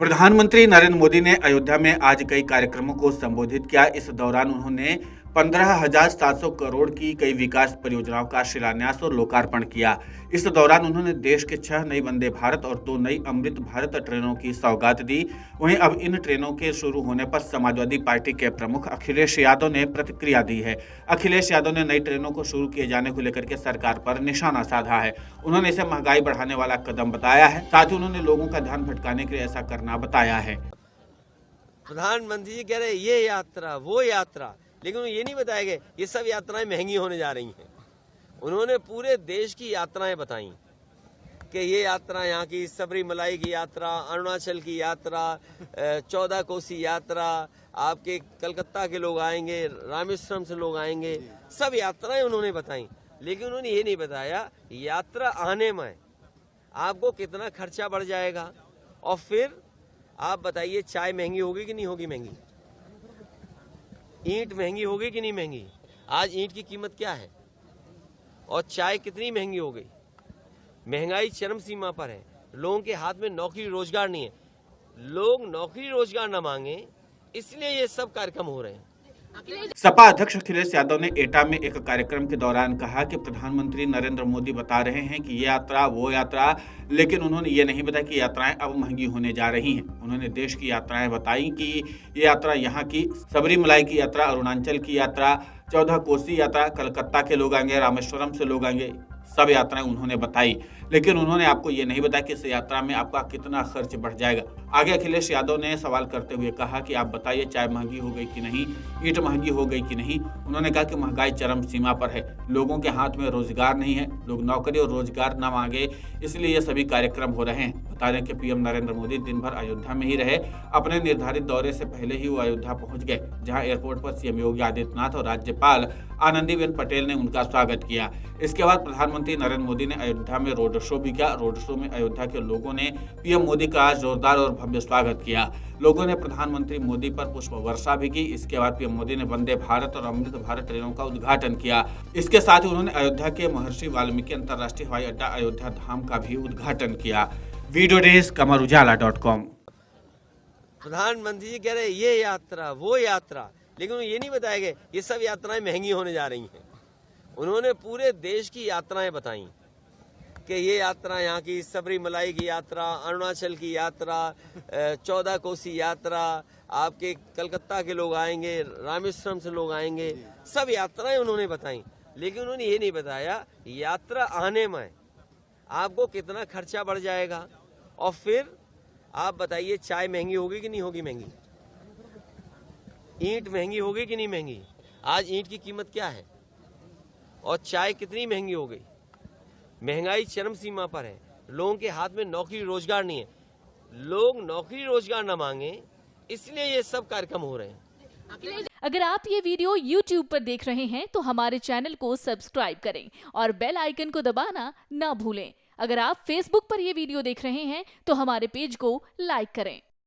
प्रधानमंत्री नरेंद्र मोदी ने अयोध्या में आज कई कार्यक्रमों को संबोधित किया। इस दौरान उन्होंने 15,700 करोड़ की कई विकास परियोजनाओं का शिलान्यास और लोकार्पण किया। इस दौरान उन्होंने देश के 6 नई वंदे भारत और 2 नई अमृत भारत ट्रेनों की सौगात दी। वहीं अब इन ट्रेनों के शुरू होने पर समाजवादी पार्टी के प्रमुख अखिलेश यादव ने प्रतिक्रिया दी है। अखिलेश यादव ने नई ट्रेनों को शुरू किए जाने को लेकर के सरकार पर निशाना साधा है। उन्होंने इसे महंगाई बढ़ाने वाला कदम बताया है। साथ ही उन्होंने लोगों का ध्यान भटकाने के लिए ऐसा करना बताया है। प्रधानमंत्री जी कह रहे ये यात्रा वो यात्रा, लेकिन ये नहीं बताया गया ये सब यात्राएं महंगी होने जा रही हैं। उन्होंने पूरे देश की यात्राएं बताई कि ये यात्रा यहाँ की सबरीमलाई की यात्रा, अरुणाचल की यात्रा, 14 कोसी यात्रा, आपके कलकत्ता के लोग आएंगे, रामेश्वरम से लोग आएंगे, सब यात्राएं उन्होंने बताई। लेकिन उन्होंने ये नहीं बताया यात्रा आने में आपको कितना खर्चा बढ़ जाएगा। और फिर आप बताइए चाय महंगी होगी कि नहीं होगी महंगी, ईंट महंगी होगी कि नहीं महंगी। आज ईंट की कीमत क्या है और चाय कितनी महंगी हो गई। महंगाई चरम सीमा पर है। लोगों के हाथ में नौकरी रोजगार नहीं है। लोग नौकरी रोजगार न मांगे, इसलिए ये सब कार्यक्रम हो रहे हैं। सपा अध्यक्ष अखिलेश यादव ने एटा में एक कार्यक्रम के दौरान कहा कि प्रधानमंत्री नरेंद्र मोदी बता रहे हैं कि ये यात्रा वो यात्रा, लेकिन उन्होंने ये नहीं बताया कि यात्राएं अब महंगी होने जा रही हैं। उन्होंने देश की यात्राएं बताई कि ये यात्रा यहाँ की सबरीमलाई की यात्रा, अरुणाचल की यात्रा, 14 कोसी यात्रा, कलकत्ता के लोग आएंगे, रामेश्वरम से लोग आएंगे, सब यात्राएं उन्होंने बताई। लेकिन उन्होंने आपको ये नहीं बताया कि इस यात्रा में आपका कितना खर्च बढ़ जाएगा। आगे अखिलेश यादव ने सवाल करते हुए कहा कि आप बताइए चाय महंगी हो गई कि नहीं, ईंट महंगी हो गई कि नहीं। उन्होंने कहा कि महंगाई चरम सीमा पर है, लोगों के हाथ में रोजगार नहीं है, लोग नौकरी और रोजगार न मांगे, इसलिए ये सभी कार्यक्रम हो रहे हैं। बता दें कि पीएम नरेंद्र मोदी दिन भर अयोध्या में ही रहे। अपने निर्धारित दौरे से पहले ही वो अयोध्या पहुंच गए, जहां एयरपोर्ट पर सीएम योगी आदित्यनाथ और राज्यपाल आनंदीबेन पटेल ने उनका स्वागत किया। इसके बाद प्रधानमंत्री नरेंद्र मोदी ने अयोध्या में रोड शो भी किया। रोड शो में अयोध्या के लोगों ने पीएम मोदी का जोरदार और भव्य स्वागत किया। लोगों ने प्रधानमंत्री मोदी पर पुष्प वर्षा भी की। इसके बाद पीएम मोदी ने वंदे भारत और अमृत भारत ट्रेनों का उद्घाटन किया। इसके साथ ही उन्होंने अयोध्या के महर्षि वाल्मीकि अंतर्राष्ट्रीय हवाई अड्डा अयोध्या धाम का भी उद्घाटन किया। वीडियो डेस्क कमरुजाला.com। प्रधानमंत्री जी कह रहे ये यात्रा वो यात्रा, लेकिन ये नहीं बताया गया ये सब यात्राएं महंगी होने जा रही हैं। उन्होंने पूरे देश की यात्राएं बताई कि ये यात्रा यहाँ की सबरीमलाई की यात्रा, अरुणाचल की यात्रा, 14 कोसी यात्रा, आपके कलकत्ता के लोग आएंगे, रामेश्वरम से लोग आएंगे, सब यात्राएं उन्होंने बताई। लेकिन उन्होंने ये नहीं बताया यात्रा आने में आपको कितना खर्चा बढ़ जाएगा। और फिर आप बताइए चाय महंगी होगी कि नहीं होगी महंगी, ईंट महंगी होगी कि नहीं महंगी। आज ईंट की कीमत क्या है और चाय कितनी महंगी हो गई। महंगाई चरम सीमा पर है। लोगों के हाथ में नौकरी रोजगार नहीं है। लोग नौकरी रोजगार न मांगे, इसलिए ये सब कार्यक्रम हो रहे हैं। अगर आप ये वीडियो YouTube पर देख रहे हैं तो हमारे चैनल को सब्सक्राइब करें और बेल आइकन को दबाना ना भूलें। अगर आप Facebook पर ये वीडियो देख रहे हैं तो हमारे पेज को लाइक करें।